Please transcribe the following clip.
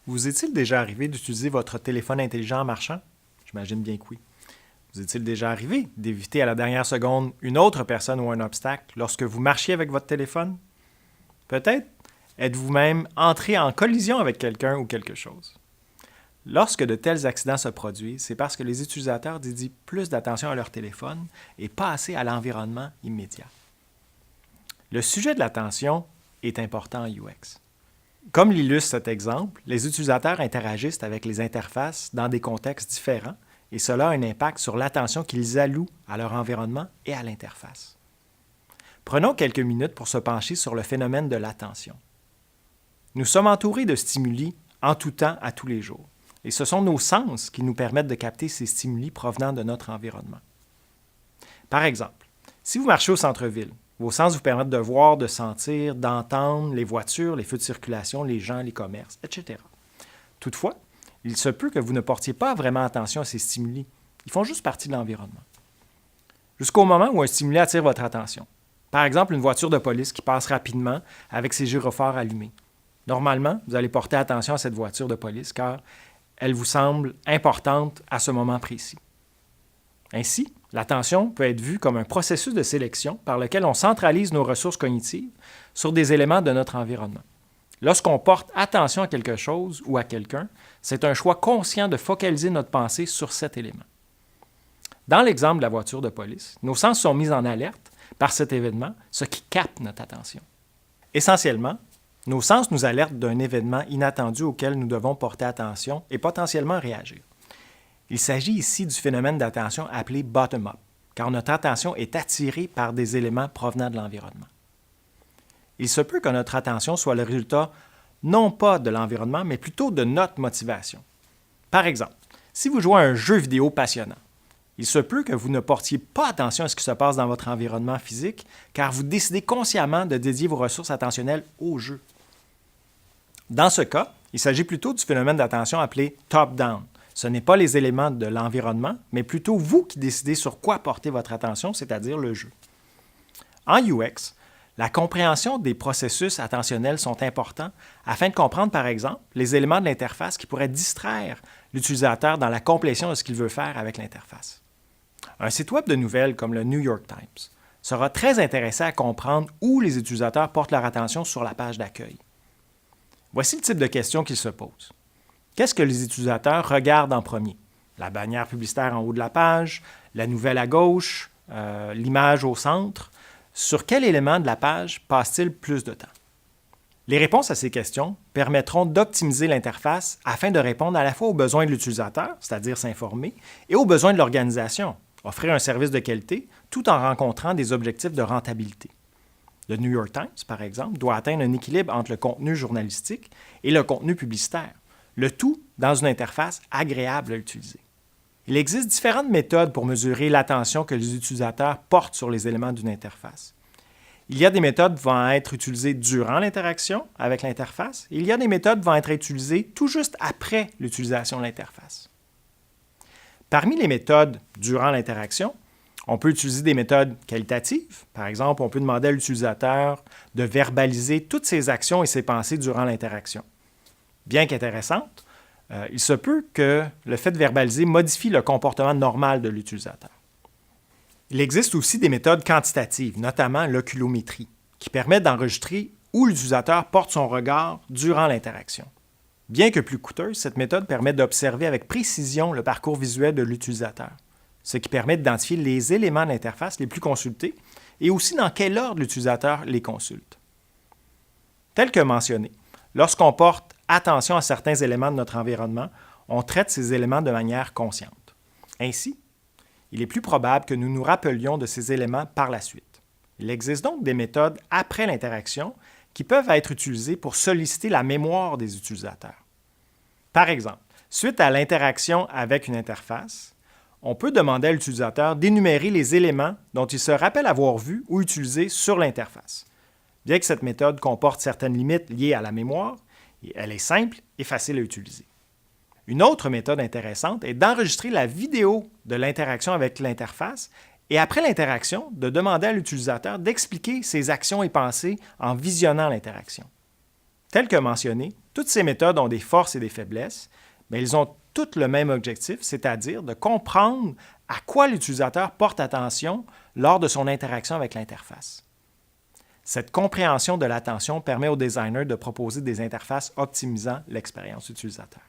Vous est-il déjà arrivé d'utiliser votre téléphone intelligent en marchant? J'imagine bien que oui. Vous est-il déjà arrivé d'éviter à la dernière seconde une autre personne ou un obstacle lorsque vous marchiez avec votre téléphone? Peut-être êtes-vous même entré en collision avec quelqu'un ou quelque chose. Lorsque de tels accidents se produisent, c'est parce que les utilisateurs dédient plus d'attention à leur téléphone et pas assez à l'environnement immédiat. Le sujet de l'attention est important en UX. Comme l'illustre cet exemple, les utilisateurs interagissent avec les interfaces dans des contextes différents et cela a un impact sur l'attention qu'ils allouent à leur environnement et à l'interface. Prenons quelques minutes pour se pencher sur le phénomène de l'attention. Nous sommes entourés de stimuli en tout temps, à tous les jours. Et ce sont nos sens qui nous permettent de capter ces stimuli provenant de notre environnement. Par exemple, si vous marchez au centre-ville, vos sens vous permettent de voir, de sentir, d'entendre les voitures, les feux de circulation, les gens, les commerces, etc. Toutefois, il se peut que vous ne portiez pas vraiment attention à ces stimuli. Ils font juste partie de l'environnement. Jusqu'au moment où un stimuli attire votre attention. Par exemple, une voiture de police qui passe rapidement avec ses gyrophares allumés. Normalement, vous allez porter attention à cette voiture de police car elle vous semble importante à ce moment précis. Ainsi, l'attention peut être vue comme un processus de sélection par lequel on centralise nos ressources cognitives sur des éléments de notre environnement. Lorsqu'on porte attention à quelque chose ou à quelqu'un, c'est un choix conscient de focaliser notre pensée sur cet élément. Dans l'exemple de la voiture de police, nos sens sont mis en alerte par cet événement, ce qui capte notre attention. Essentiellement, nos sens nous alertent d'un événement inattendu auquel nous devons porter attention et potentiellement réagir. Il s'agit ici du phénomène d'attention appelé bottom-up, car notre attention est attirée par des éléments provenant de l'environnement. Il se peut que notre attention soit le résultat non pas de l'environnement, mais plutôt de notre motivation. Par exemple, si vous jouez à un jeu vidéo passionnant, il se peut que vous ne portiez pas attention à ce qui se passe dans votre environnement physique, car vous décidez consciemment de dédier vos ressources attentionnelles au jeu. Dans ce cas, il s'agit plutôt du phénomène d'attention appelé top-down. Ce n'est pas les éléments de l'environnement, mais plutôt vous qui décidez sur quoi porter votre attention, c'est-à-dire le jeu. En UX, la compréhension des processus attentionnels sont importants afin de comprendre, par exemple, les éléments de l'interface qui pourraient distraire l'utilisateur dans la complétion de ce qu'il veut faire avec l'interface. Un site web de nouvelles comme le New York Times sera très intéressé à comprendre où les utilisateurs portent leur attention sur la page d'accueil. Voici le type de questions qu'ils se posent. Qu'est-ce que les utilisateurs regardent en premier? La bannière publicitaire en haut de la page, la nouvelle à gauche, l'image au centre. Sur quel élément de la page passe-t-il plus de temps? Les réponses à ces questions permettront d'optimiser l'interface afin de répondre à la fois aux besoins de l'utilisateur, c'est-à-dire s'informer, et aux besoins de l'organisation, offrir un service de qualité tout en rencontrant des objectifs de rentabilité. Le New York Times, par exemple, doit atteindre un équilibre entre le contenu journalistique et le contenu publicitaire, le tout dans une interface agréable à utiliser. Il existe différentes méthodes pour mesurer l'attention que les utilisateurs portent sur les éléments d'une interface. Il y a des méthodes qui vont être utilisées durant l'interaction avec l'interface et il y a des méthodes qui vont être utilisées tout juste après l'utilisation de l'interface. Parmi les méthodes durant l'interaction, on peut utiliser des méthodes qualitatives. Par exemple, on peut demander à l'utilisateur de verbaliser toutes ses actions et ses pensées durant l'interaction. Bien qu'intéressante, il se peut que le fait de verbaliser modifie le comportement normal de l'utilisateur. Il existe aussi des méthodes quantitatives, notamment l'oculométrie, qui permettent d'enregistrer où l'utilisateur porte son regard durant l'interaction. Bien que plus coûteuse, cette méthode permet d'observer avec précision le parcours visuel de l'utilisateur, ce qui permet d'identifier les éléments de l'interface les plus consultés et aussi dans quel ordre l'utilisateur les consulte. Tel que mentionné, lorsqu'on porte attention à certains éléments de notre environnement, on traite ces éléments de manière consciente. Ainsi, il est plus probable que nous nous rappelions de ces éléments par la suite. Il existe donc des méthodes après l'interaction qui peuvent être utilisées pour solliciter la mémoire des utilisateurs. Par exemple, suite à l'interaction avec une interface, on peut demander à l'utilisateur d'énumérer les éléments dont il se rappelle avoir vu ou utilisé sur l'interface. Bien que cette méthode comporte certaines limites liées à la mémoire, elle est simple et facile à utiliser. Une autre méthode intéressante est d'enregistrer la vidéo de l'interaction avec l'interface et après l'interaction, de demander à l'utilisateur d'expliquer ses actions et pensées en visionnant l'interaction. Telles que mentionnées, toutes ces méthodes ont des forces et des faiblesses, mais elles ont toutes le même objectif, c'est-à-dire de comprendre à quoi l'utilisateur porte attention lors de son interaction avec l'interface. Cette compréhension de l'attention permet aux designers de proposer des interfaces optimisant l'expérience utilisateur.